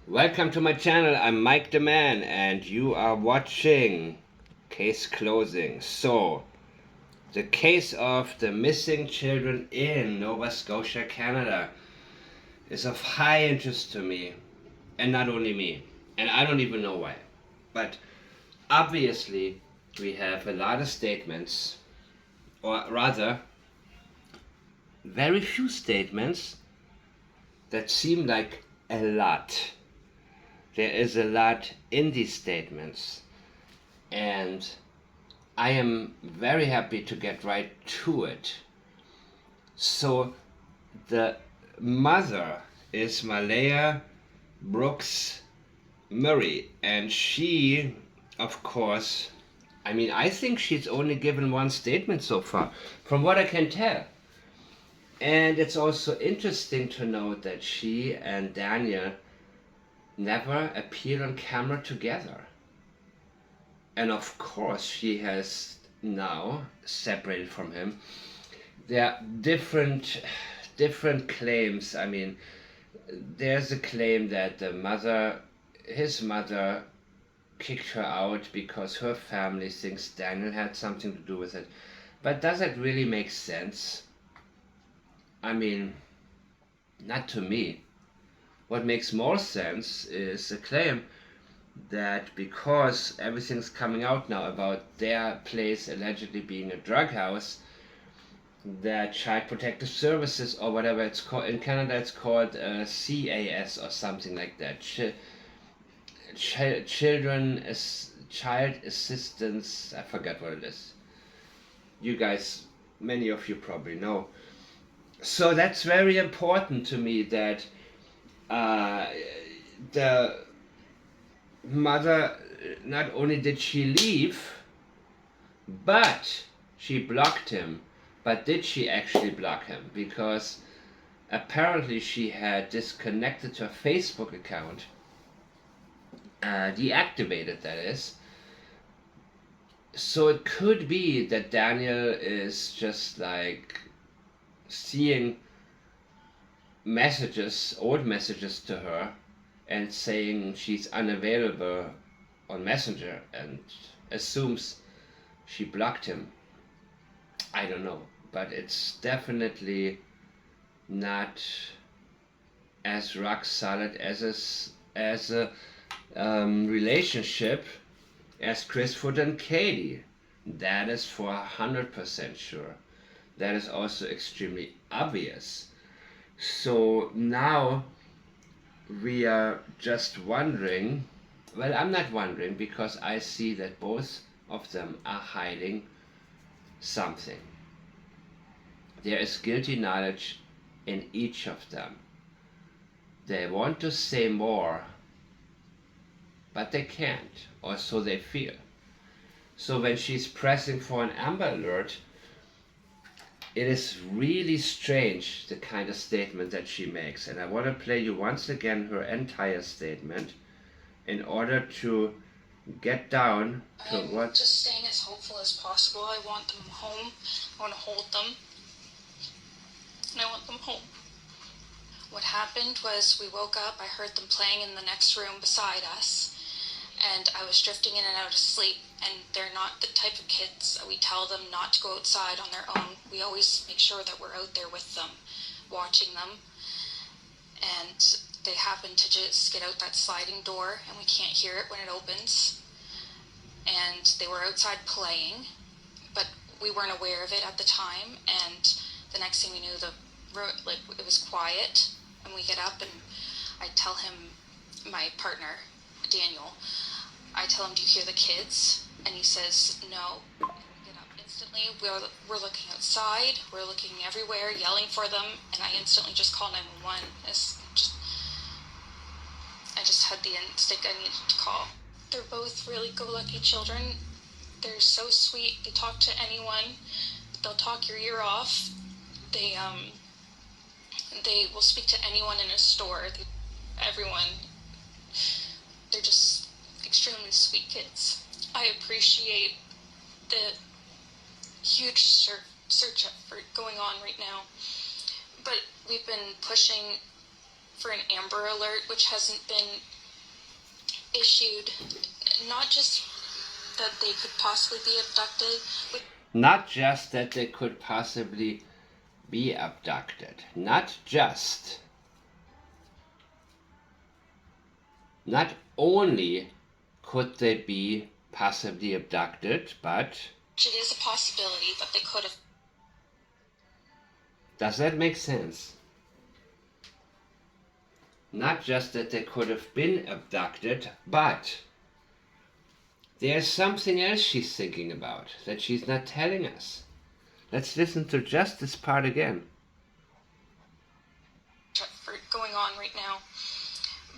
Welcome to my channel. I'm Mike the Man, and you are watching Case Closing. So, the case of the missing children in Nova Scotia, Canada, is of high interest to me, and not only me. And I don't even know why. But obviously, we have a lot of statements, or rather, very few statements that seem like a lot. There is a lot in these statements, and I am very happy to get right to it. So, the mother is Malaya Brooks Murray, and she, of course, I think she's only given one statement so far, from what I can tell. And it's also interesting to note that she and Daniel never appeared on camera together. And of course, she has now separated from him. There are different claims. There's a claim that his mother kicked her out because her family thinks Daniel had something to do with it. But does it really make sense? Not to me. What makes more sense is a claim that because everything's coming out now about their place allegedly being a drug house, that Child Protective Services, or whatever it's called in Canada, it's called CAS or something like that. Child Assistance. I forget what it is. You guys, many of you probably know. So that's very important to me that the mother, not only did she leave, but she blocked him. But did she actually block him? Because apparently she had disconnected her Facebook account, deactivated, that is. So it could be that Daniel is just like seeing old messages to her, and saying she's unavailable on Messenger, and assumes she blocked him. I don't know, but it's definitely not as rock solid as a relationship as Chrisford and Katie. That is for 100% sure. That is also extremely obvious. So now we are just wondering. Well, I'm not wondering, because I see that both of them are hiding something. There is guilty knowledge in each of them. They want to say more, but they can't, or so they feel. So when she's pressing for an Amber Alert, it is really strange, the kind of statement that she makes. And I want to play you once again her entire statement in order to get down to what. I'm just staying as hopeful as possible. I want them home. I want to hold them. And I want them home. What happened was we woke up, I heard them playing in the next room beside us, and I was drifting in and out of sleep, and they're not the type of kids that we tell them not to go outside on their own. We always make sure that we're out there with them, watching them, and they happen to just get out that sliding door, and we can't hear it when it opens, and they were outside playing, but we weren't aware of it at the time, and the next thing we knew, it was quiet, and we get up, and I tell him, my partner, Daniel, I tell him, do you hear the kids? And he says, no. We get up instantly, we're looking outside, we're looking everywhere, yelling for them, and I instantly just call 911. I just had the instinct I needed to call. They're both really go-lucky children. They're so sweet. They talk to anyone. They'll talk your ear off. They will speak to anyone in a store. Everyone. They're just extremely sweet kids. I appreciate the huge search effort going on right now. But we've been pushing for an Amber Alert, which hasn't been issued. Not just that they could possibly be abducted. Not just that they could possibly be abducted. Not just. Not only could they be possibly abducted, but it is a possibility that they could have. Does that make sense? Not just that they could have been abducted, but there's something else she's thinking about that she's not telling us. Let's listen to just this part again. Going on right now.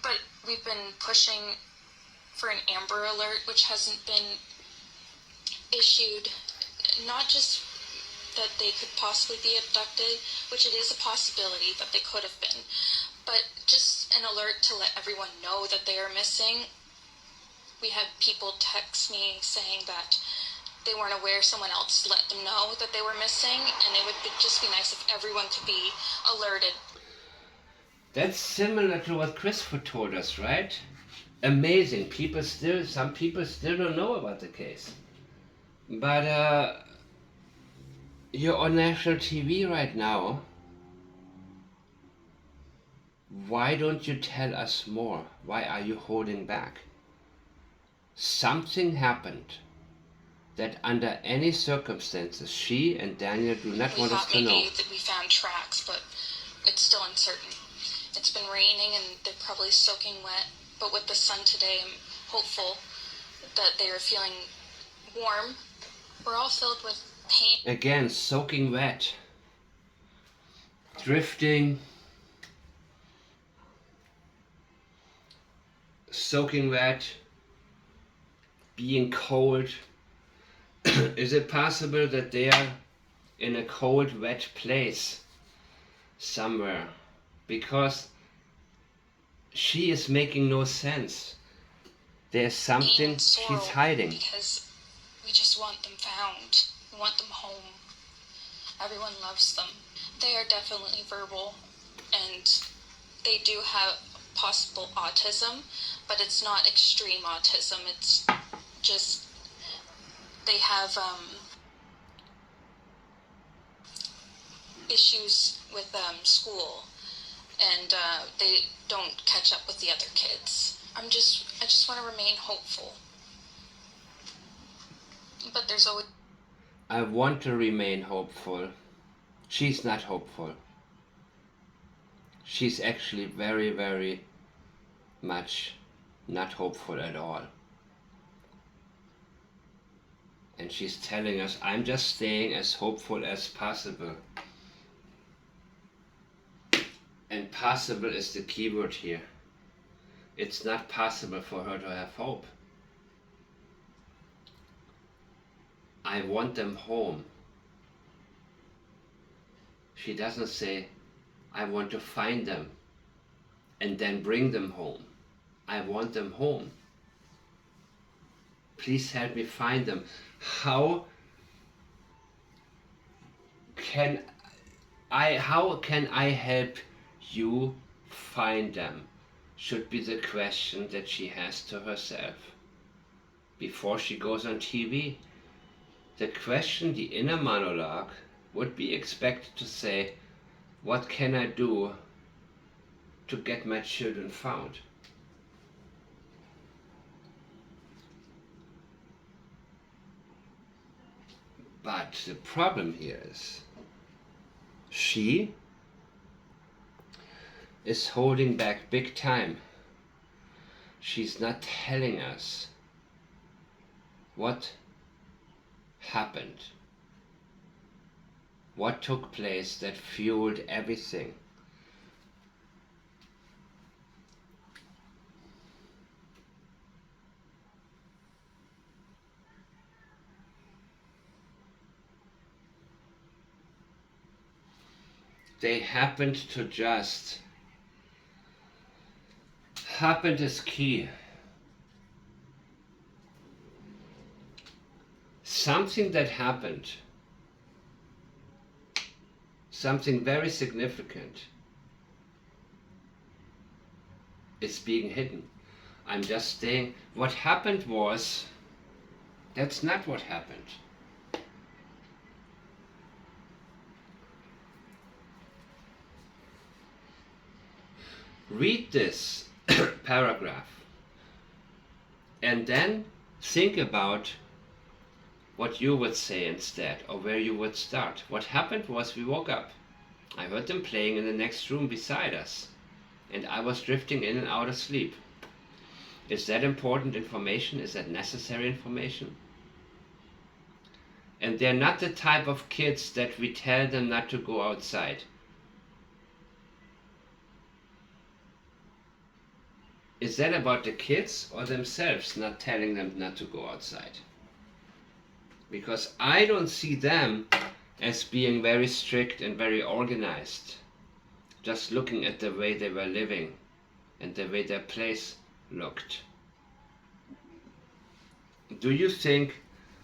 But we've been pushing for an Amber Alert, which hasn't been issued. Not just that they could possibly be abducted, which it is a possibility that they could have been, but just an alert to let everyone know that they are missing. We had people text me saying that they weren't aware, someone else let them know that they were missing, and it would just be nice if everyone could be alerted. That's similar to what Christopher told us, right? Amazing. Some people still don't know about the case. But you're on national TV right now. Why don't you tell us more? Why are you holding back? Something happened that under any circumstances she and Daniel do not want us to know. We thought maybe that we found tracks, but it's still uncertain. It's been raining and they're probably soaking wet, but with the sun today, I'm hopeful that they are feeling warm. We're all filled with pain. Again, soaking wet, drifting, soaking wet, being cold. Is it possible that they are in a cold, wet place somewhere? Because she is making no sense. There's something she's hiding. Because we just want them found. We want them home. Everyone loves them. They are definitely verbal, and they do have possible autism, but it's not extreme autism. It's just they have issues with school, and they don't catch up with the other kids. I just want to remain hopeful. But there's always... I want to remain hopeful. She's not hopeful. She's actually very, very much not hopeful at all. And she's telling us, I'm just staying as hopeful as possible. And possible is the key word here. It's not possible for her to have hope. I want them home. She doesn't say, I want to find them and then bring them home. I want them home. Please help me find them. How can I help you find them? Should be the question that she has to herself before she goes on TV. The question, the inner monologue, would be expected to say, what can I do to get my children found? But the problem here is, she is holding back big time. She's not telling us what happened, what took place that fueled everything. They happened to just happened is key. Something that happened, something very significant, is being hidden. I'm just saying what happened was, that's not what happened. Read this paragraph and then think about what you would say instead, or where you would start. What happened was we woke up. I heard them playing in the next room beside us, and I was drifting in and out of sleep. Is that important information? Is that necessary information? And they're not the type of kids that we tell them not to go outside. Is that about the kids or themselves not telling them not to go outside? Because I don't see them as being very strict and very organized, just looking at the way they were living and the way their place looked. Do you think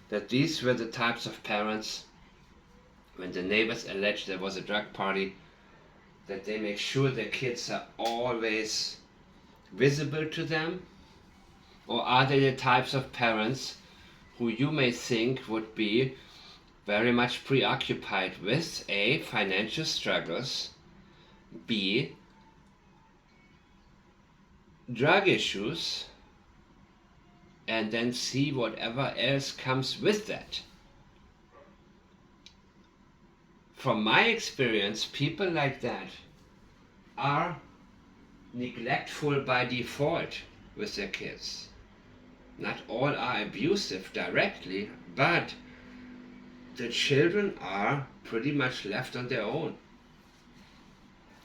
that these were the types of parents, when the neighbors allege there was a drug party, that they make sure their kids are always visible to them? Or are they the types of parents who you may think would be very much preoccupied with A, financial struggles, B, drug issues, and then C, whatever else comes with that? From my experience, people like that are neglectful by default with their kids. Not all are abusive directly, but the children are pretty much left on their own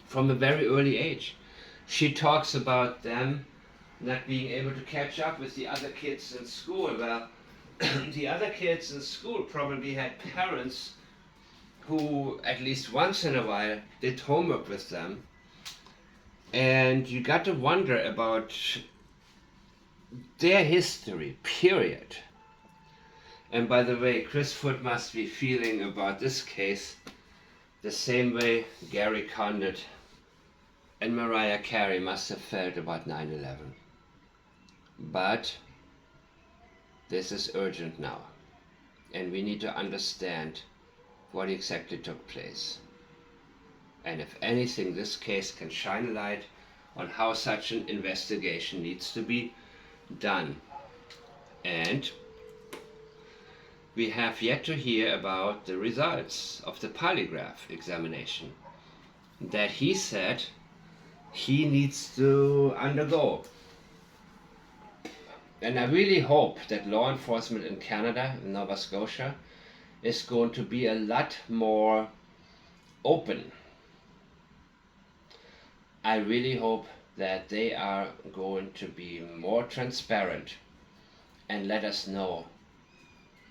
from a very early age. She talks about them not being able to catch up with the other kids in school. Well, the other kids in school probably had parents who at least once in a while did homework with them. And you got to wonder about their history, period. And by the way, Chris Foot must be feeling about this case the same way Gary Condit and Mariah Carey must have felt about 9/11. But this is urgent now, and we need to understand what exactly took place. And if anything, this case can shine a light on how such an investigation needs to be done. And we have yet to hear about the results of the polygraph examination that he said he needs to undergo. And I really hope that law enforcement in Canada, in Nova Scotia, is going to be a lot more open. I really hope that they are going to be more transparent and let us know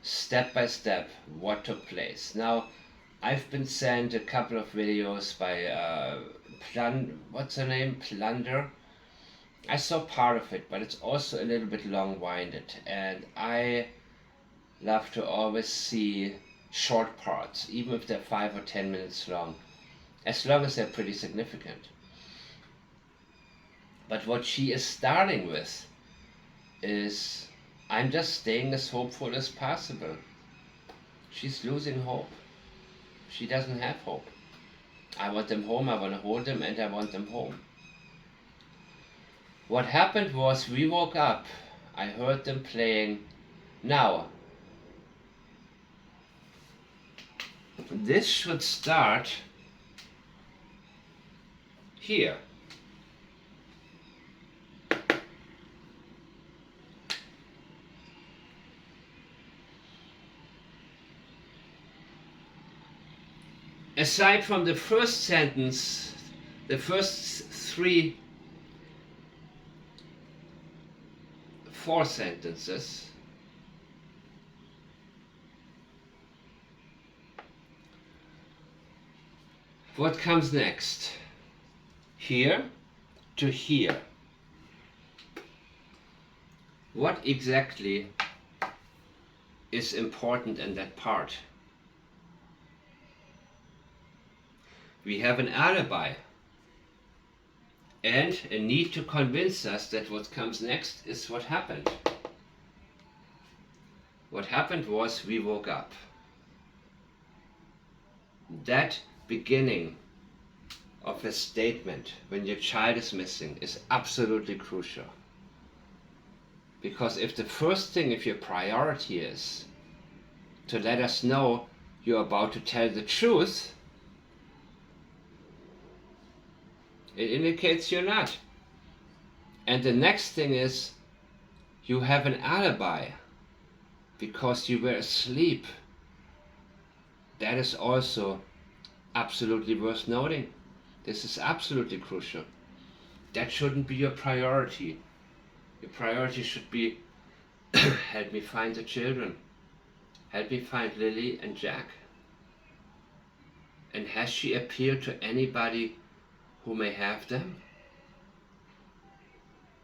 step by step what took place. Now, I've been sent a couple of videos by what's her name? Plunder. I saw part of it, but it's also a little bit long-winded, and I love to always see short parts, even if they're 5 or 10 minutes long, as long as they're pretty significant. But what she is starting with is, I'm just staying as hopeful as possible. She's losing hope. She doesn't have hope. I want them home, I want to hold them, and I want them home. What happened was we woke up, I heard them playing. Now, this should start here. Aside from the first sentence, the first 4 sentences, what comes next? Here to here. What exactly is important in that part? We have an alibi. and a need to convince us that what comes next is what happened. What happened was we woke up. That beginning of a statement when your child is missing is absolutely crucial. Because if the first thing, if your priority is to let us know you're about to tell the truth, it indicates you're not. And the next thing is you have an alibi because you were asleep. That is also absolutely worth noting. This is absolutely crucial. That shouldn't be your priority. Your priority should be help me find the children. Help me find Lily and Jack. And has she appeared to anybody who may have them?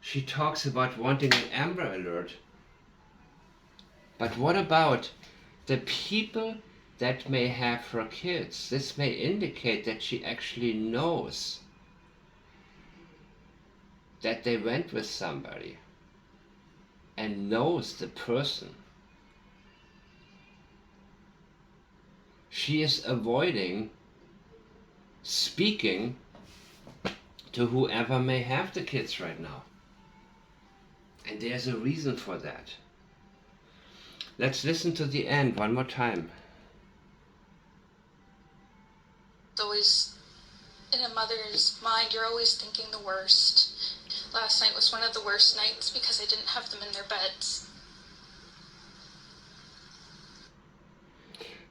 She talks about wanting an Amber Alert. But what about the people that may have her kids? This may indicate that she actually knows that they went with somebody and knows the person. She is avoiding speaking to whoever may have the kids right now. And there's a reason for that. Let's listen to the end one more time. It's always in a mother's mind, you're always thinking the worst. Last night was one of the worst nights because I didn't have them in their beds.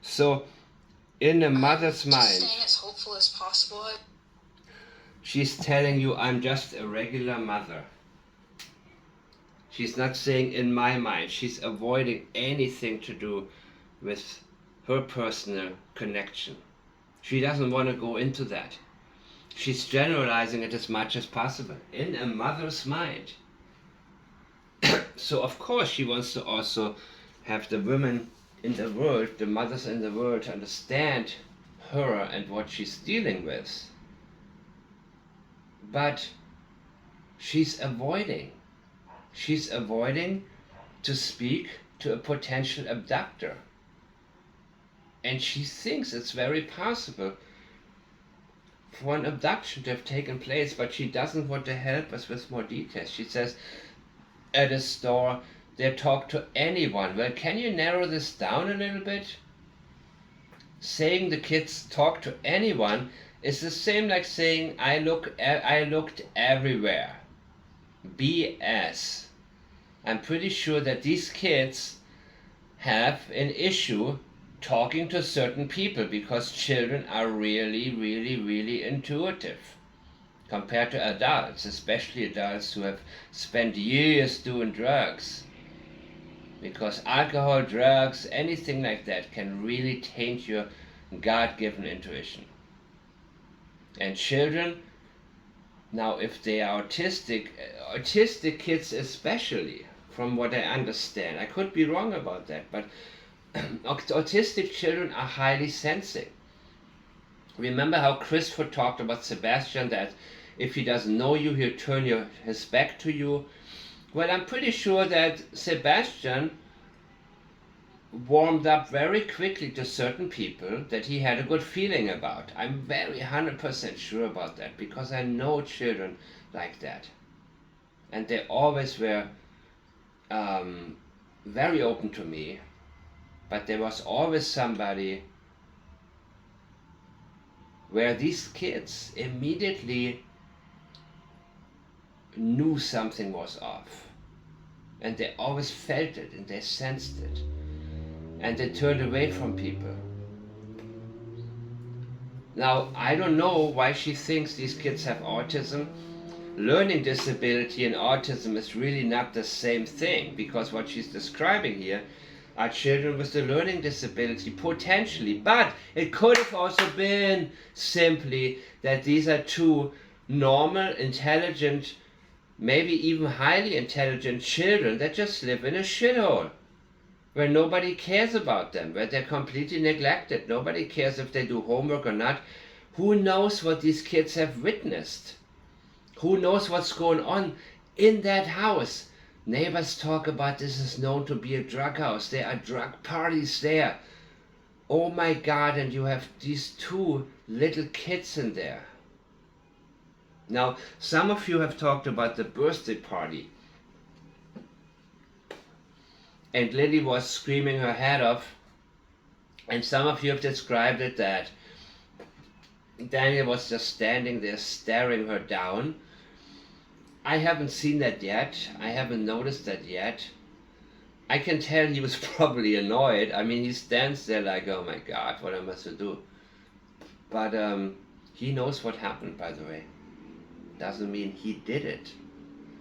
So, in a mother's mind, staying as hopeful as possible. She's telling you, I'm just a regular mother. She's not saying in my mind. She's avoiding anything to do with her personal connection. She doesn't want to go into that. She's generalizing it as much as possible in a mother's mind. So of course she wants to also have the women in the world, the mothers in the world, understand her and what she's dealing with. But she's avoiding. She's avoiding to speak to a potential abductor. And she thinks it's very possible for an abduction to have taken place, but she doesn't want to help us with more details. She says, at a store, they talk to anyone. Well, can you narrow this down a little bit? Saying the kids talk to anyone is the same like saying, I looked everywhere. BS. I'm pretty sure that these kids have an issue talking to certain people because children are really intuitive compared to adults, especially adults who have spent years doing drugs. Because alcohol, drugs, anything like that can really taint your God-given intuition. And children, now if they are autistic kids especially, from what I understand, I could be wrong about that, but autistic children are highly sensing. Remember how Christopher talked about Sebastian, that if he doesn't know you, he'll turn his back to you. Well, I'm pretty sure that Sebastian warmed up very quickly to certain people that he had a good feeling about. I'm very 100% sure about that because I know children like that. And they always were very open to me, but there was always somebody where these kids immediately knew something was off. And they always felt it and they sensed it. And they turned away from people. Now, I don't know why she thinks these kids have autism. Learning disability and autism is really not the same thing, because what she's describing here are children with a learning disability, potentially. But it could have also been simply that these are two normal, intelligent, maybe even highly intelligent children that just live in a shithole, where nobody cares about them, where they're completely neglected. Nobody cares if they do homework or not. Who knows what these kids have witnessed? Who knows what's going on in that house? Neighbors talk about this is known to be a drug house. There are drug parties there. Oh my God, and you have these two little kids in there. Now, some of you have talked about the birthday party. And Lily was screaming her head off. And some of you have described it that Daniel was just standing there staring her down. I haven't seen that yet. I haven't noticed that yet. I can tell he was probably annoyed. I mean, he stands there like, oh my God, what am I to do? But he knows what happened, by the way. Doesn't mean he did it.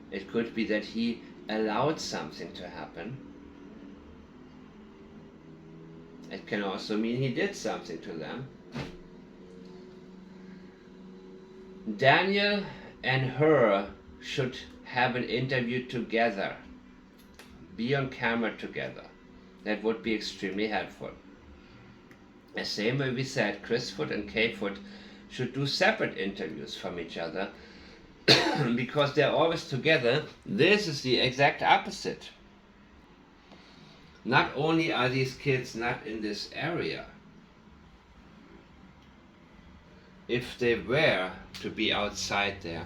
It could be that he allowed something to happen. It can also mean he did something to them. Daniel and her should have an interview together. Be on camera together. That would be extremely helpful. The same way we said Chris Foot and Kay Foot should do separate interviews from each other because they're always together. This is the exact opposite. Not only are these kids not in this area, if they were to be outside there,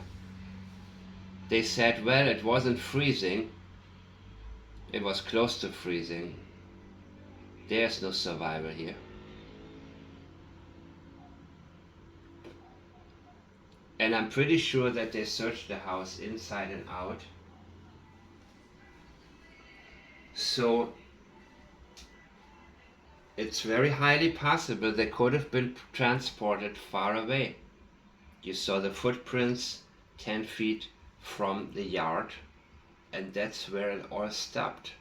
they said, well, it wasn't freezing, it was close to freezing. There's no survivor here. And I'm pretty sure that they searched the house inside and out. So it's very highly possible they could have been transported far away. You saw the footprints 10 feet from the yard, and that's where it all stopped.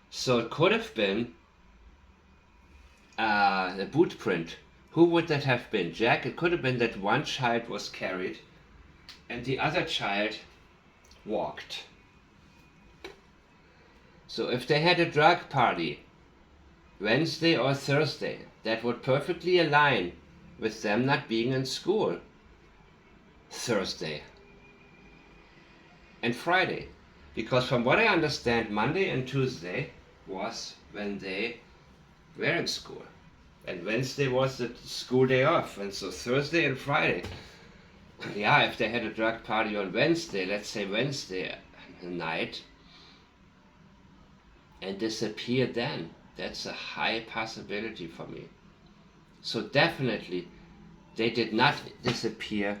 So it could have been the boot print. Who would that have been? Jack? It could have been that one child was carried and the other child walked. So if they had a drug party Wednesday or Thursday, that would perfectly align with them not being in school Thursday and Friday. Because from what I understand, Monday and Tuesday was when they were in school. And Wednesday was the school day off. And so Thursday and Friday. Yeah, if they had a drug party on Wednesday, let's say Wednesday night, and disappeared then, that's a high possibility for me. So definitely, they did not disappear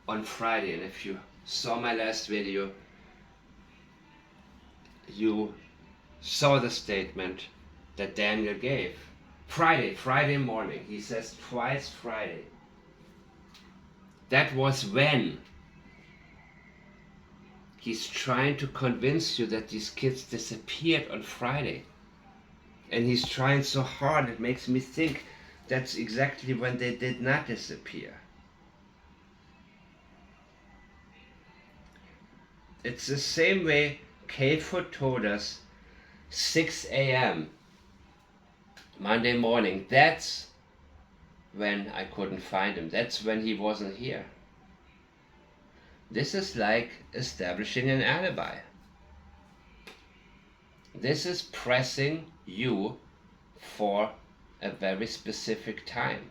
on Friday. And if you saw my last video, you saw the statement that Daniel gave. Friday morning. He says twice Friday. That was when. He's trying to convince you that these kids disappeared on Friday. And he's trying so hard, it makes me think that's exactly when they did not disappear. It's the same way K-Foot told us 6 a.m. Monday morning. That's when I couldn't find him. That's when he wasn't here. This is like establishing an alibi. This is pressing you for a very specific time.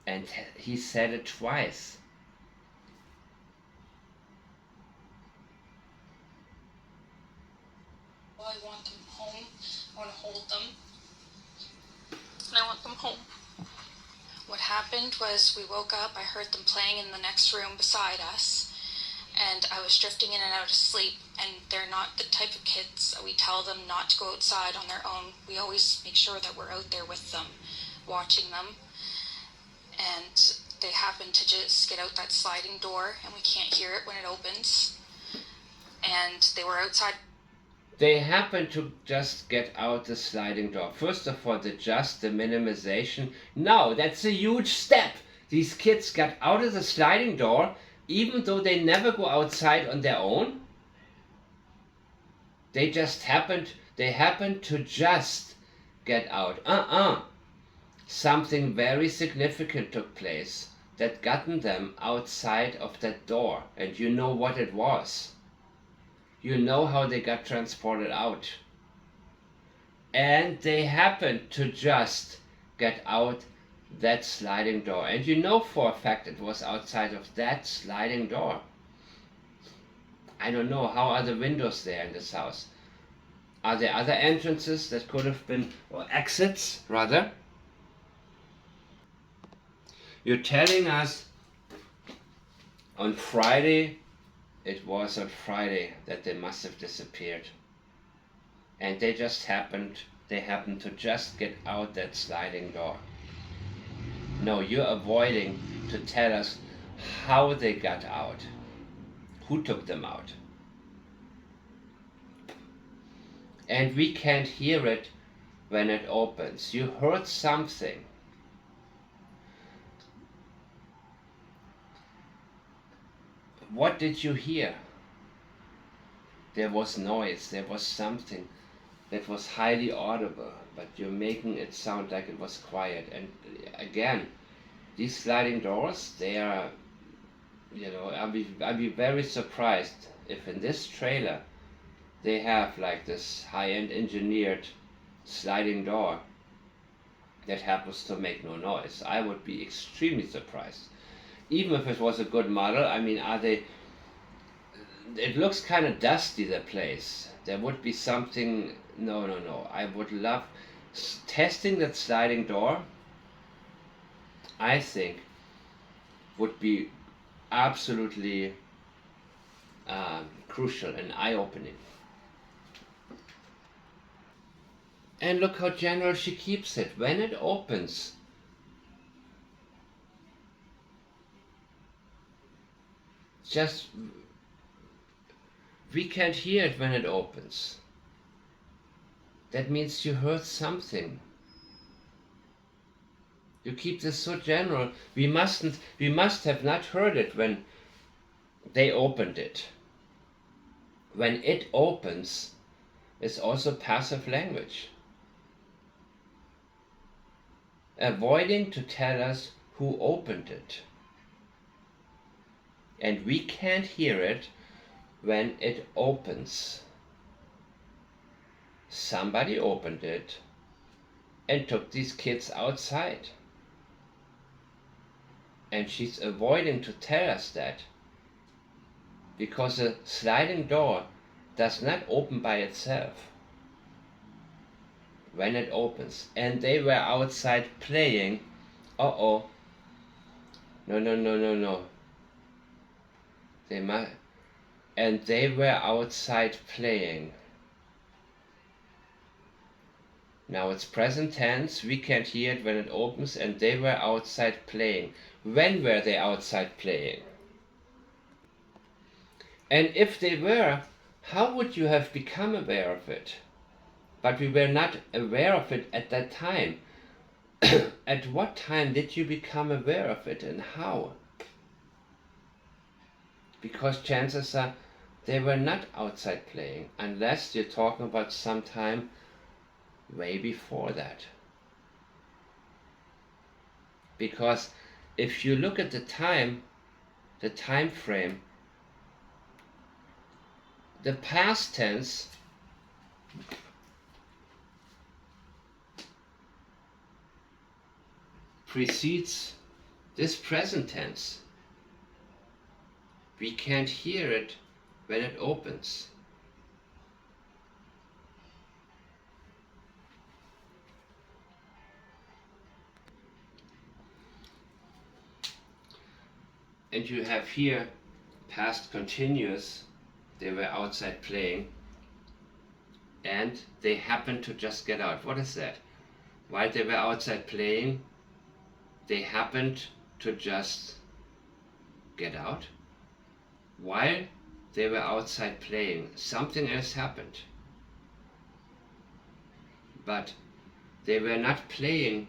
And he said it twice. I want them home. I want to hold them. And I want them home. What happened was we woke up, I heard them playing in the next room beside us, and I was drifting in and out of sleep, and they're not the type of kids that we tell them not to go outside on their own. We always make sure that we're out there with them, watching them, and they happen to just get out that sliding door, and we can't hear it when it opens, and they were outside. They happen to just get out the sliding door. First of all, the minimization. No, that's a huge step. These kids got out of the sliding door, even though they never go outside on their own. They happened to just get out. Something very significant took place that gotten them outside of that door, and you know what it was. You know how they got transported out. And they happened to just get out that sliding door. And you know for a fact it was outside of that sliding door. I don't know, how are the windows there in this house? Are there other entrances that could have been, or exits rather? You're telling us on Friday, it was on Friday that they must have disappeared. And they happened to just get out that sliding door. No, you're avoiding to tell us how they got out. Who took them out? And we can't hear it when it opens. You heard something. What did you hear? There was noise, there was something that was highly audible, but you're making it sound like it was quiet. And again, these sliding doors, they are, I'd be very surprised if in this trailer they have like this high-end engineered sliding door that happens to make no noise. I would be extremely surprised. Even if it was a good model, I mean, it looks kind of dusty, the place. There would be something, no. I would love testing that sliding door. I think would be absolutely crucial and eye-opening. And look how general she keeps it. When it opens, just, we can't hear it when it opens. That means you heard something. You keep this so general. We must have not heard it when they opened it. When it opens, it's also passive language. Avoiding to tell us who opened it. And we can't hear it when it opens. Somebody opened it and took these kids outside. And she's avoiding to tell us that because a sliding door does not open by itself. When it opens, and they were outside playing, no. And they were outside playing. Now it's present tense, we can't hear it when it opens, and they were outside playing. When were they outside playing? And if they were, how would you have become aware of it? But we were not aware of it at that time. At what time did you become aware of it, and how? Because chances are they were not outside playing, unless you're talking about some time way before that. Because if you look at the time frame, the past tense precedes this present tense. We can't hear it when it opens. And you have here past continuous. They were outside playing and they happened to just get out. What is that? While they were outside playing, they happened to just get out. While they were outside playing, something else happened. But they were not playing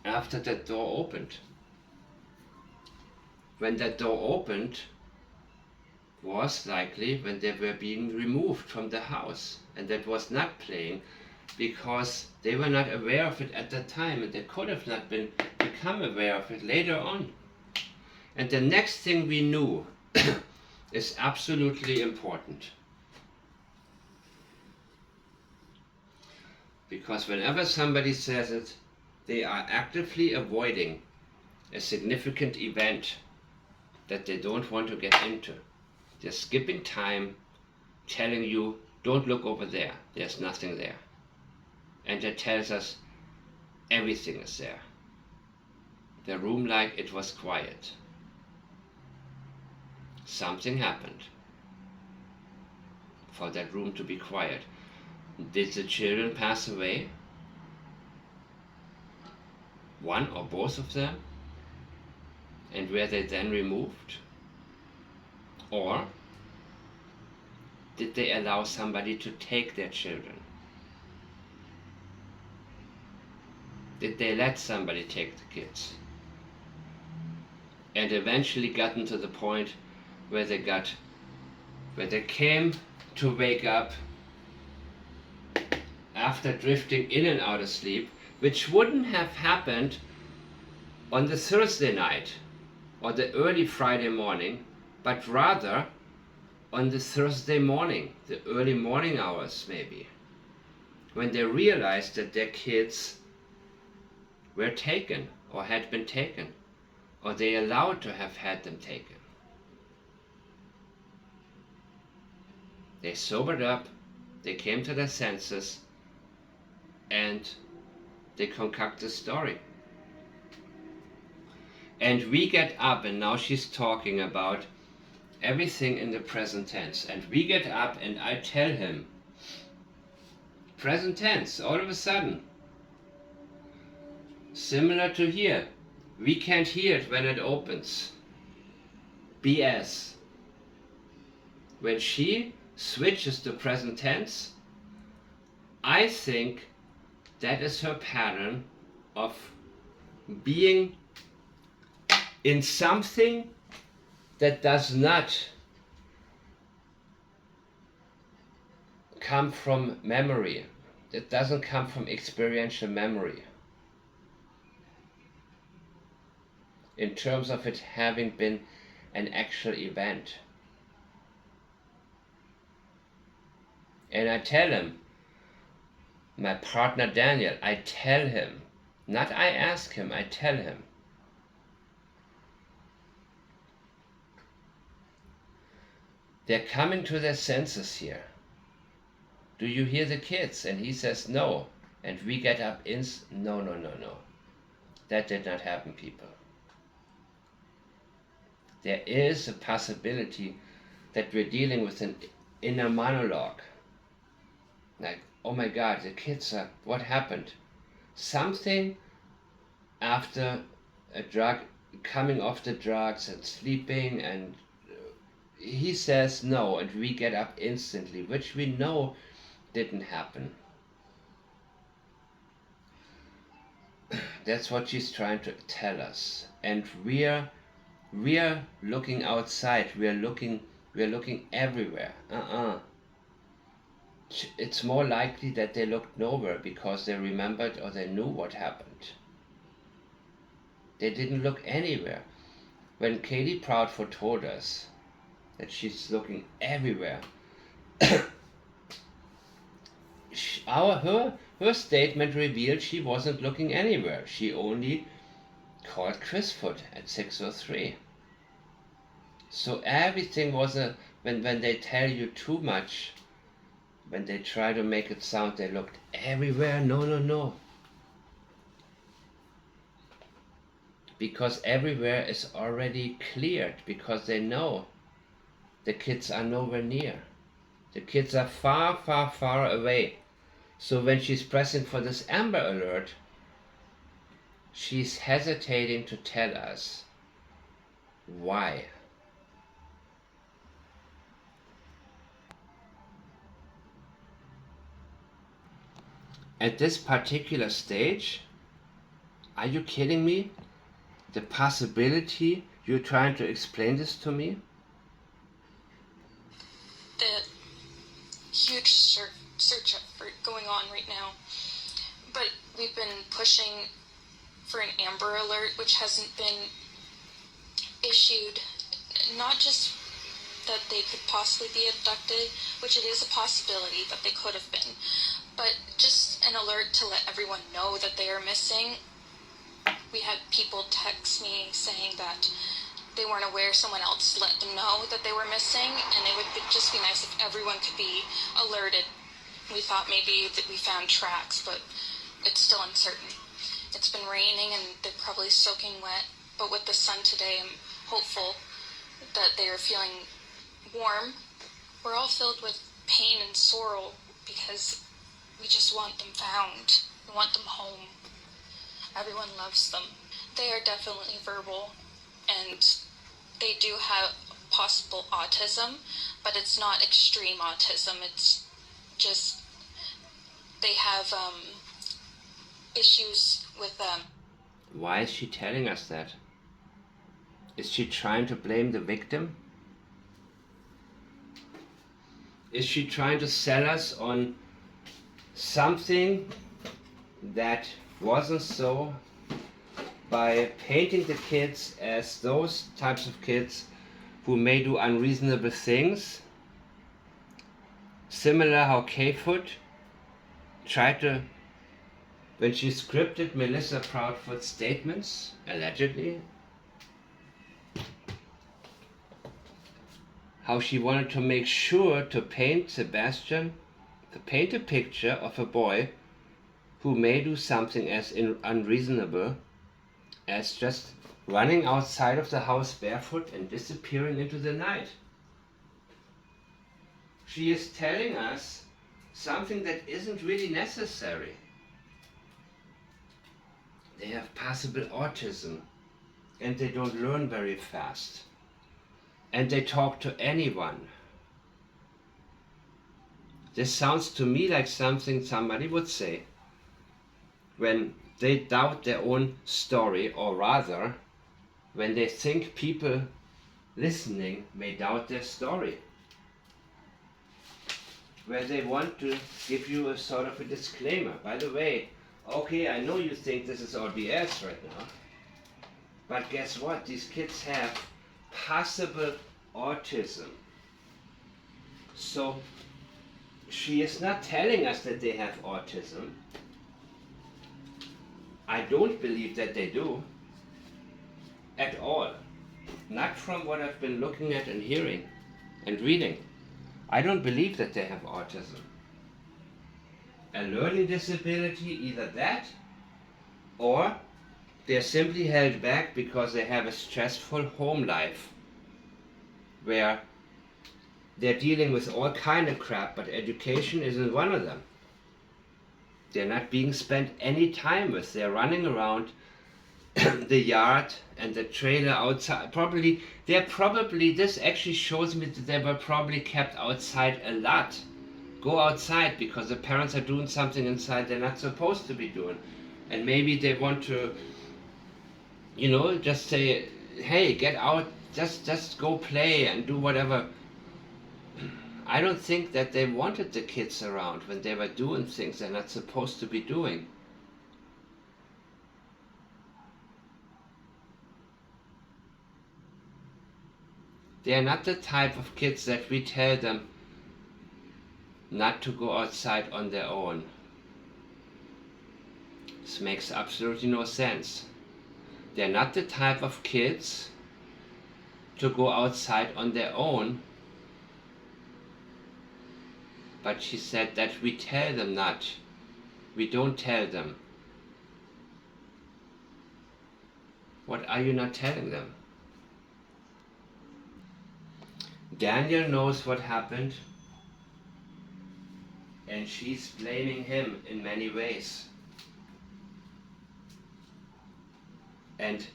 after that door opened. When that door opened was likely when they were being removed from the house, and that was not playing. because they were not aware of it at the time, and they could have not become aware of it later on. And the next thing we knew is absolutely important. Because whenever somebody says it, they are actively avoiding a significant event that they don't want to get into. They're skipping time, telling you, don't look over there, there's nothing there. And that tells us everything is there. The room like it was quiet. Something happened for that room to be quiet. Did the children pass away? One or both of them? And were they then removed? Or did they allow somebody to take their children? Did they let somebody take the kids? And eventually gotten to the point where they came to wake up after drifting in and out of sleep, which wouldn't have happened on the Thursday night or the early Friday morning, but rather on the Thursday morning, the early morning hours maybe, when they realized that their kids were taken or had been taken, or they allowed to have had them taken. They sobered up, they came to their senses, and they concoct a story. And we get up, and now she's talking about everything in the present tense. And we get up, and I tell him, present tense, all of a sudden. Similar to here. We can't hear it when it opens. BS. When she switches to present tense, I think that is her pattern of being in something that does not come from memory. It doesn't come from experiential memory. In terms of it having been an actual event. And I tell him, my partner Daniel, I tell him, not I ask him, I tell him. They're coming to their senses here. Do you hear the kids? And he says no. And we get up no. That did not happen, people. There is a possibility that we're dealing with an inner monologue. Like, oh my God, the kids are, what happened? Something after a drug, coming off the drugs and sleeping, and he says no, and we get up instantly, which we know didn't happen. That's what she's trying to tell us. And we're looking outside, we're looking everywhere. It's more likely that they looked nowhere because they remembered or they knew what happened. They didn't look anywhere. When Katie Proudfoot told us that she's looking everywhere, her statement revealed she wasn't looking anywhere. She only called Chris Foot at 6:03. So everything was when they tell you too much, when they try to make it sound they looked everywhere, no. Because everywhere is already cleared, because they know the kids are nowhere near. The kids are far away. So when she's pressing for this Amber Alert, she's hesitating to tell us why. At this particular stage, are you kidding me? The possibility you're trying to explain this to me? The huge search effort going on right now. But we've been pushing for an Amber Alert, which hasn't been issued. Not just that they could possibly be abducted, which it is a possibility that they could have been, but just an alert to let everyone know that they are missing. We had people text me saying that they weren't aware, someone else let them know that they were missing, and it would just be nice if everyone could be alerted. We thought maybe that we found tracks, but it's still uncertain. It's been raining and they're probably soaking wet, but with the sun today, I'm hopeful that they are feeling warm. We're all filled with pain and sorrow because we just want them found. We want them home. Everyone loves them. They are definitely verbal, and they do have possible autism, but it's not extreme autism. It's just they have issues with them. Why is she telling us that? Is she trying to blame the victim? Is she trying to sell us on something that wasn't so by painting the kids as those types of kids who may do unreasonable things? Similar how K-Foot tried to, when she scripted Melissa Proudfoot's statements, allegedly, how she wanted to make sure to paint Sebastian, to paint a picture of a boy who may do something as unreasonable as just running outside of the house barefoot and disappearing into the night. She is telling us something that isn't really necessary. They have possible autism and they don't learn very fast. And they talk to anyone. This sounds to me like something somebody would say when they doubt their own story, or rather, when they think people listening may doubt their story. Where they want to give you a sort of a disclaimer. By the way, okay, I know you think this is all BS right now, but guess what? These kids have possible autism. So she is not telling us that they have autism. I don't believe that they do at all. Not from what I've been looking at and hearing and reading. I don't believe that they have autism. A learning disability, either that or they're simply held back because they have a stressful home life where they're dealing with all kind of crap, but education isn't one of them. They're not being spent any time with. They're running around the yard and the trailer outside. This actually shows me that they were probably kept outside a lot. Go outside because the parents are doing something inside they're not supposed to be doing. And maybe they want to, just say, hey, get out, just go play and do whatever. I don't think that they wanted the kids around when they were doing things they're not supposed to be doing. They are not the type of kids that we tell them not to go outside on their own. This makes absolutely no sense. They're not the type of kids to go outside on their own. But she said that we tell them not. We don't tell them. What are you not telling them? Daniel knows what happened, and she's blaming him in many ways. And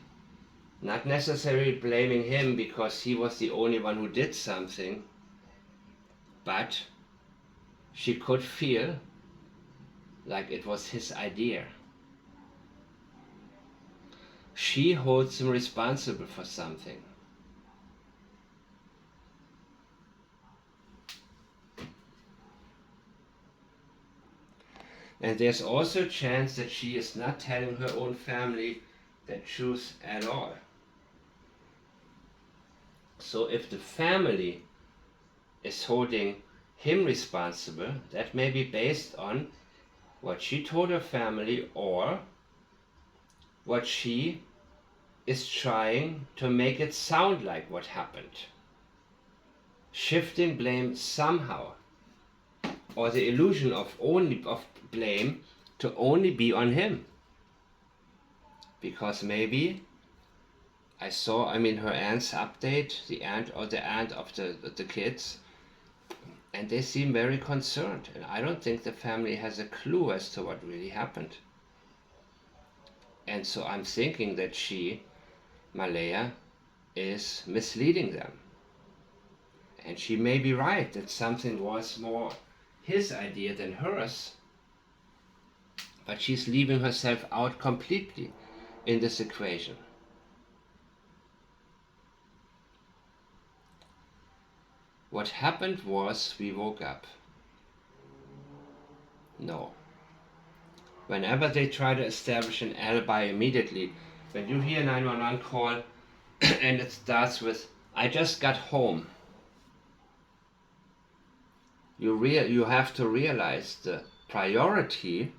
not necessarily blaming him because he was the only one who did something, but she could feel like it was his idea. She holds him responsible for something. And there's also a chance that she is not telling her own family the truth at all. So if the family is holding him responsible, that may be based on what she told her family or what she is trying to make it sound like what happened. Shifting blame somehow, or the illusion of blame to only be on him. Because maybe her aunt's update, the aunt of the kids, and they seem very concerned. And I don't think the family has a clue as to what really happened. And so I'm thinking that Malaya, is misleading them. And she may be right that something was more his idea than hers. But she's leaving herself out completely in this equation. What happened was we woke up. No. Whenever they try to establish an alibi immediately, when you hear a 911 call and it starts with, "I just got home," you have to realize the priority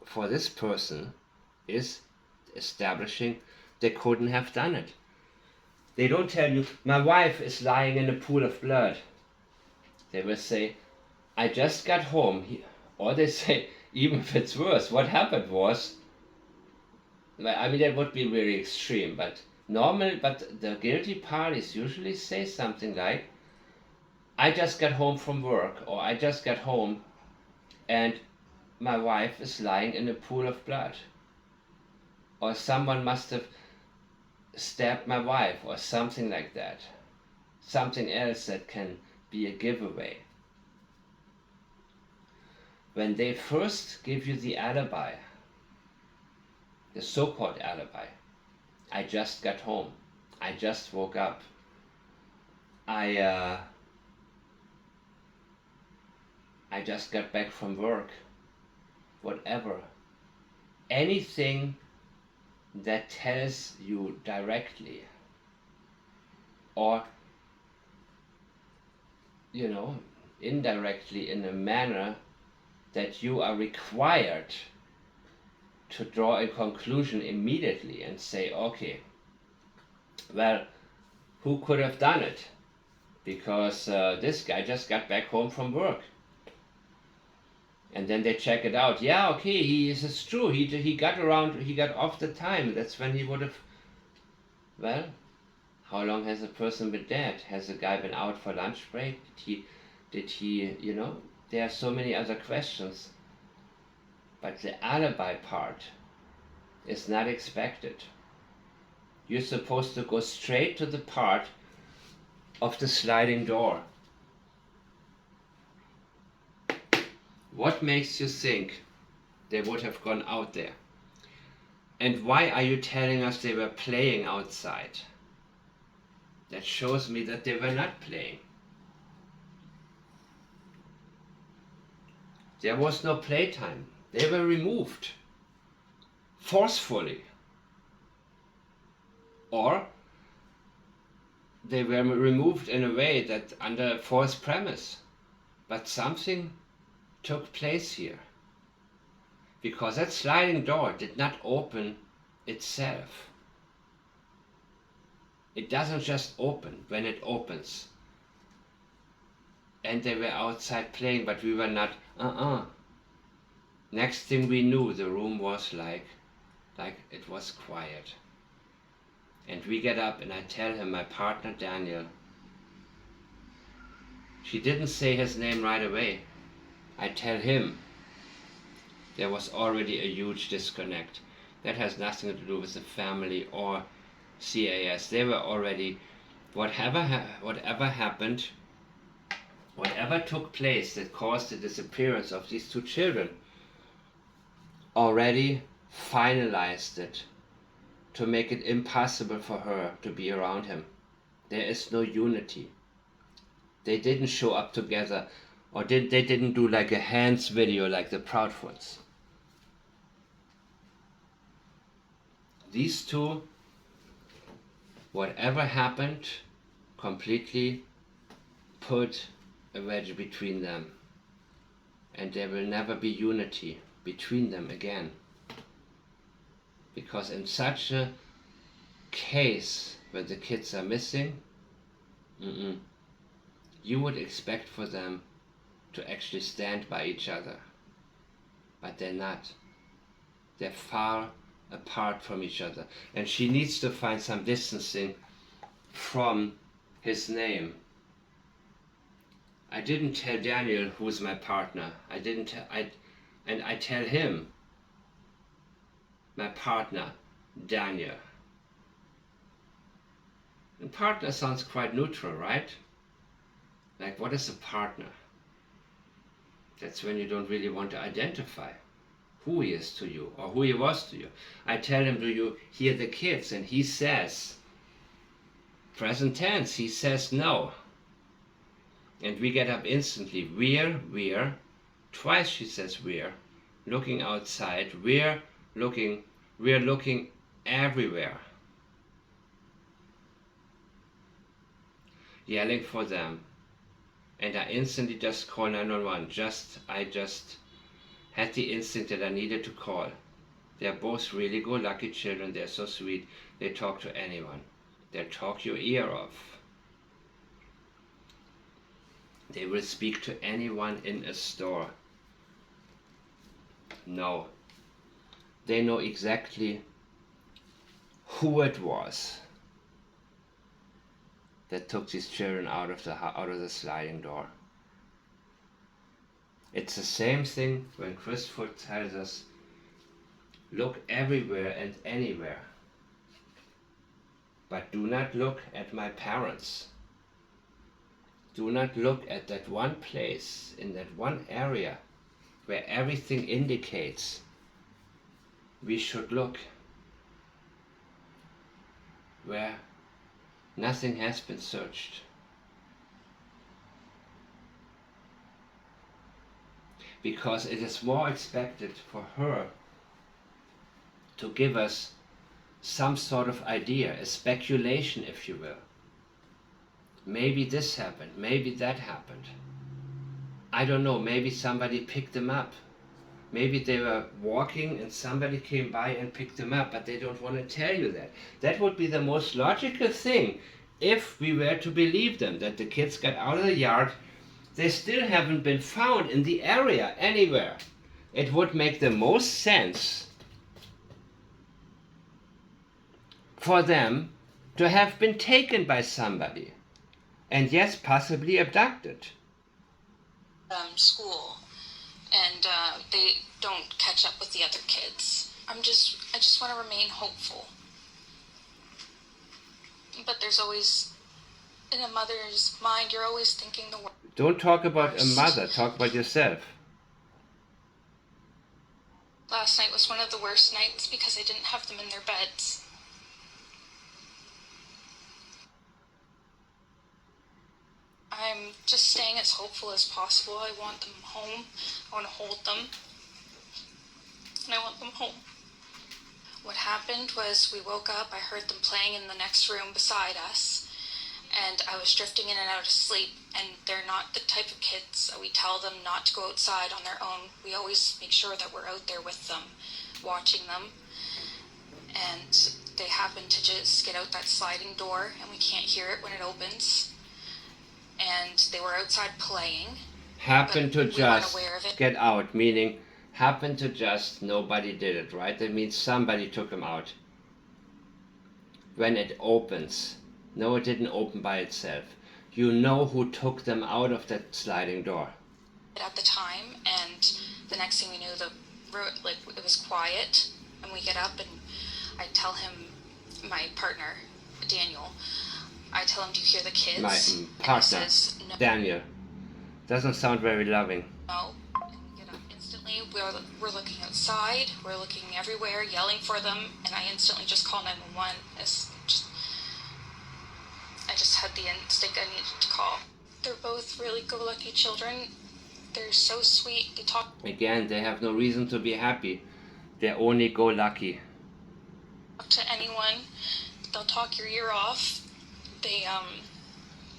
for this person is establishing they couldn't have done it. They don't tell you, "My wife is lying in a pool of blood." They will say, "I just got home." Or they say, even if it's worse, what happened was, that would be very extreme, but the guilty parties usually say something like, "I just got home from work," or "I just got home and my wife is lying in a pool of blood," or "Someone must have stabbed my wife," or something like that. Something else that can be a giveaway. When they first give you the alibi, the so-called alibi, "I just got home, I just woke up, I just got back from work," whatever, anything that tells you directly, or indirectly, in a manner that you are required to draw a conclusion immediately and say, "Okay, well, who could have done it? Because this guy just got back home from work." And then they check it out. "Yeah, okay, it's true. He got off the time. That's when he would have." Well, how long has a person been dead? Has the guy been out for lunch break? Did he? There are so many other questions. But the alibi part is not expected. You're supposed to go straight to the part of the sliding door. What makes you think they would have gone out there? And why are you telling us they were playing outside? That shows me that they were not playing. There was no playtime. They were removed forcefully. Or they were removed in a way that under false premise. But something took place here. Because that sliding door did not open itself. It doesn't just open when it opens. And they were outside playing, but we were not. Next thing we knew, the room was like it was quiet. And we get up and I tell him, my partner Daniel. She didn't say his name right away. I tell him there was already a huge disconnect. That has nothing to do with the family or CAS. They were already, whatever happened, whatever took place that caused the disappearance of these two children, already finalized it to make it impossible for her to be around him. There is no unity. They didn't show up together Or they didn't do like a hands video like the Proudfoots. These two, whatever happened, completely put a wedge between them. And there will never be unity between them again. Because in such a case where the kids are missing, you would expect for them to actually stand by each other. But they're not. They're far apart from each other. And she needs to find some distancing from his name. I didn't tell Daniel who's my partner. I tell him, my partner, Daniel. And partner sounds quite neutral, right? Like, what is a partner? That's when you don't really want to identify who he is to you or who he was to you. I tell him, do you hear the kids? And he says, present tense, he says no. And we get up instantly. We're, twice she says we're, looking outside, we're looking everywhere. Yelling for them. And I instantly just call 911. I just had the instinct that I needed to call. They're both really good, lucky children. They're so sweet. They talk to anyone. They'll talk your ear off. They will speak to anyone in a store. No. They know exactly who it was that took these children out of the sliding door. It's the same thing when Christopher tells us, look everywhere and anywhere, but do not look at my parents. Do not look at that one place, in that one area, where everything indicates we should look, where nothing has been searched. Because it is more expected for her to give us some sort of idea, a speculation, if you will. Maybe this happened, maybe that happened. I don't know, maybe somebody picked them up. Maybe they were walking and somebody came by and picked them up, but they don't want to tell you that. That would be the most logical thing if we were to believe them, that the kids got out of the yard. They still haven't been found in the area anywhere. It would make the most sense for them to have been taken by somebody. And yes, possibly abducted. School, and they don't catch up with the other kids. I just want to remain hopeful. But there's always, in a mother's mind, you're always thinking the worst. Don't talk about a mother, talk about yourself. Last night was one of the worst nights because I didn't have them in their beds. I'm just staying as hopeful as possible. I want them home. I want to hold them. And I want them home. What happened was we woke up, I heard them playing in the next room beside us, and I was drifting in and out of sleep, and they're not the type of kids that we tell them not to go outside on their own. We always make sure that we're out there with them, watching them, and they happen to just get out that sliding door, and we can't hear it when it opens. And they were outside playing. Happen to just get out, meaning happen to just, nobody did it, right? That means somebody took them out. When it opens, no, it didn't open by itself. You know who took them out of that sliding door. At the time, and the next thing we knew, it was quiet, and we get up and I tell him, my partner, Daniel, I tell him, do you hear the kids? My partner, and he says, no. Daniel. Doesn't sound very loving. No. And we get up instantly. We're looking outside. We're looking everywhere, yelling for them. And I instantly just call 911. I just had the instinct I needed to call. They're both really go-lucky children. They're so sweet. They talk Again, they have no reason to be happy. They're only go lucky. to anyone. They'll talk your ear off.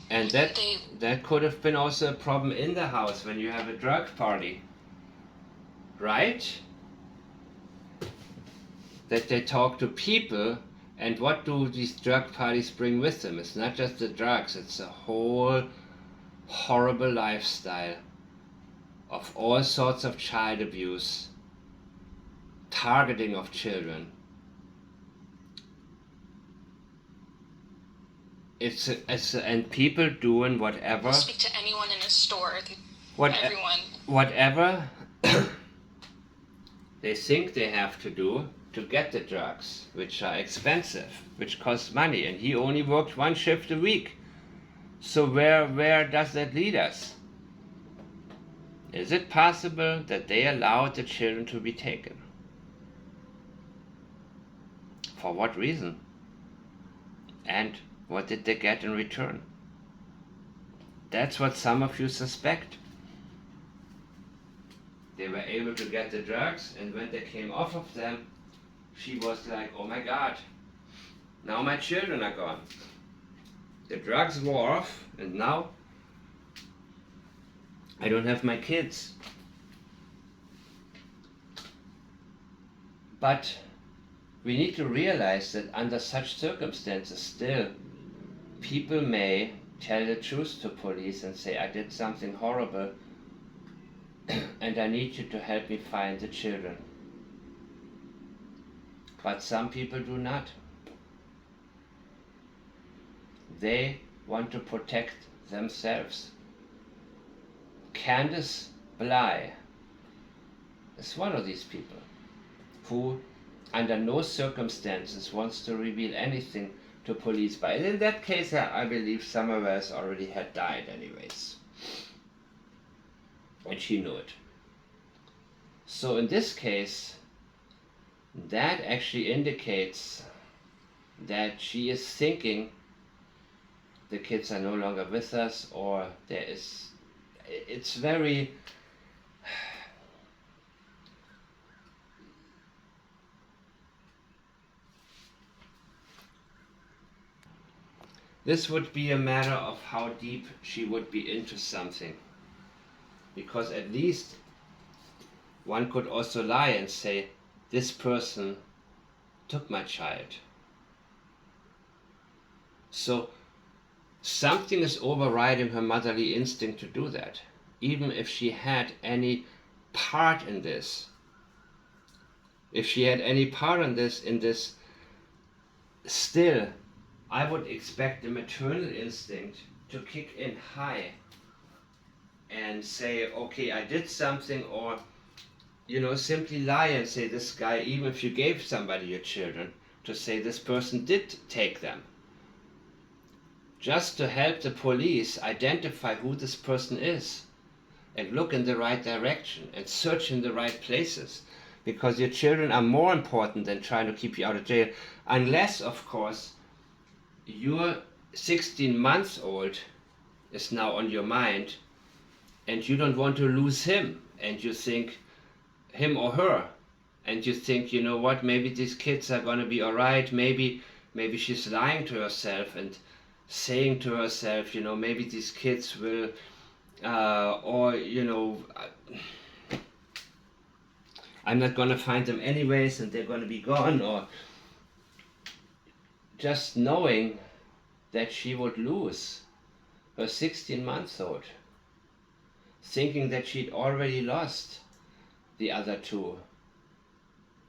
And that could have been also a problem in the house when you have a drug party, right? That they talk to people, and what do these drug parties bring with them? It's not just the drugs, it's a whole horrible lifestyle of all sorts of child abuse, targeting of children. And people doing whatever. They'll speak to anyone in a store. Everyone. Whatever they think they have to do to get the drugs, which are expensive, which cost money, and he only worked one shift a week. So where does that lead us? Is it possible that they allowed the children to be taken? For what reason? And what did they get in return? That's what some of you suspect. They were able to get the drugs, and when they came off of them, she was like, oh my God, now my children are gone. The drugs wore off, and now I don't have my kids. But we need to realize that under such circumstances still, people may tell the truth to police and say, I did something horrible and I need you to help me find the children. But some people do not. They want to protect themselves. Candace Bly is one of these people who under no circumstances wants to reveal anything to police. But in that case, I believe Summerwells already had died anyways. And she knew it. So in this case, that actually indicates that she is thinking the kids are no longer with us, or it's very, this would be a matter of how deep she would be into something. Because at least one could also lie and say, this person took my child. So something is overriding her motherly instinct to do that, even if she had any part in this. If she had any part in this, still, I would expect the maternal instinct to kick in high and say, okay, I did something, or, simply lie and say this guy, even if you gave somebody your children, to say this person did take them. Just to help the police identify who this person is and look in the right direction and search in the right places, because your children are more important than trying to keep you out of jail, unless, of course, your 16-month-old is now on your mind and you don't want to lose him, and you think him or her, and you think, you know what, maybe these kids are going to be all right, maybe she's lying to herself and saying to herself, maybe these kids will, I'm not going to find them anyways and they're going to be gone, or just knowing that she would lose her 16-month-old, thinking that she'd already lost the other two,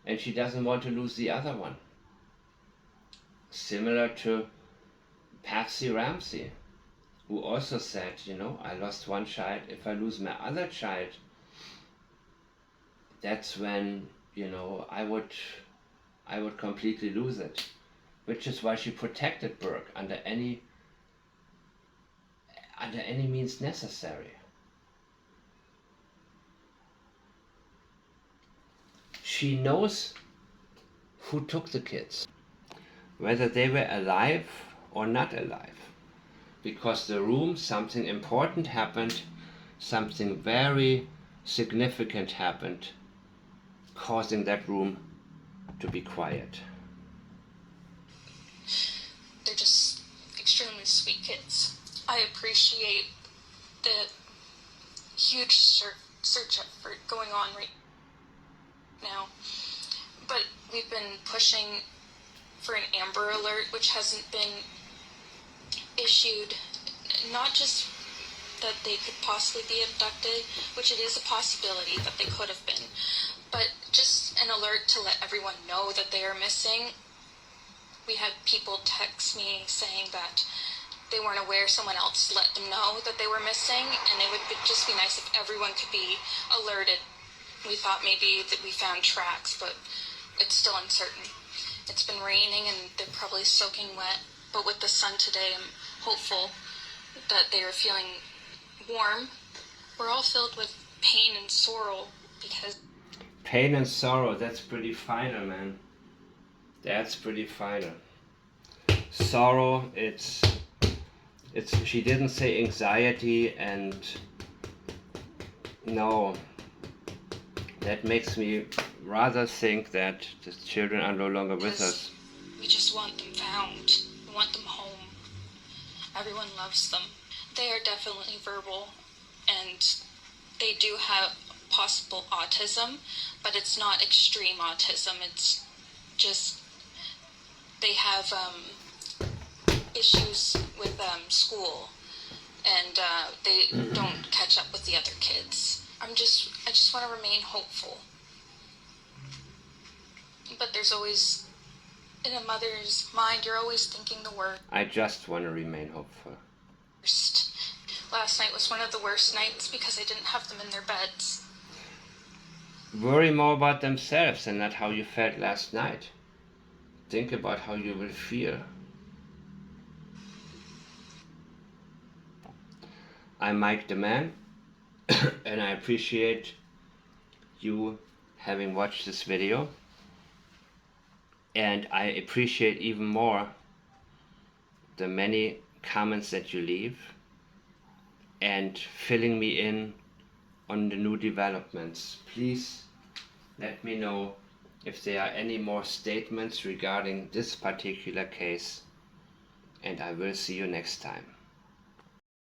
and she doesn't want to lose the other one. Similar to Patsy Ramsey, who also said, I lost one child, if I lose my other child, that's when, I would completely lose it. Which is why she protected Burke under any means necessary. She knows who took the kids, whether they were alive or not alive. Because the room, something important happened, something very significant happened, causing that room to be quiet. They're just extremely sweet kids. I appreciate the huge search effort going on right now, but we've been pushing for an Amber Alert, which hasn't been issued. Not just that they could possibly be abducted, which it is a possibility that they could have been, but just an alert to let everyone know that they are missing. We had people text me saying that they weren't aware, someone else let them know that they were missing, and it would just be nice if everyone could be alerted. We thought maybe that we found tracks, but it's still uncertain. It's been raining and they're probably soaking wet, but with the sun today, I'm hopeful that they are feeling warm. We're all filled with pain and sorrow because... Pain and sorrow, that's pretty final, man. That's pretty final. Sorrow, it's she didn't say anxiety, and no, that makes me rather think that the children are no longer with us. We just want them found. We want them home. Everyone loves them. They are definitely verbal, and they do have possible autism, but it's not extreme autism. It's just they have issues with school, and they don't catch up with the other kids. I just want to remain hopeful. But there's always, in a mother's mind, you're always thinking the worst. I just want to remain hopeful. Last night was one of the worst nights because I didn't have them in their beds. Worry more about themselves and not how you felt last night. Think about how you will feel. I'm Mike the Man, and I appreciate you having watched this video. And I appreciate even more the many comments that you leave and filling me in on the new developments. Please let me know if there are any more statements regarding this particular case, and I will see you next time.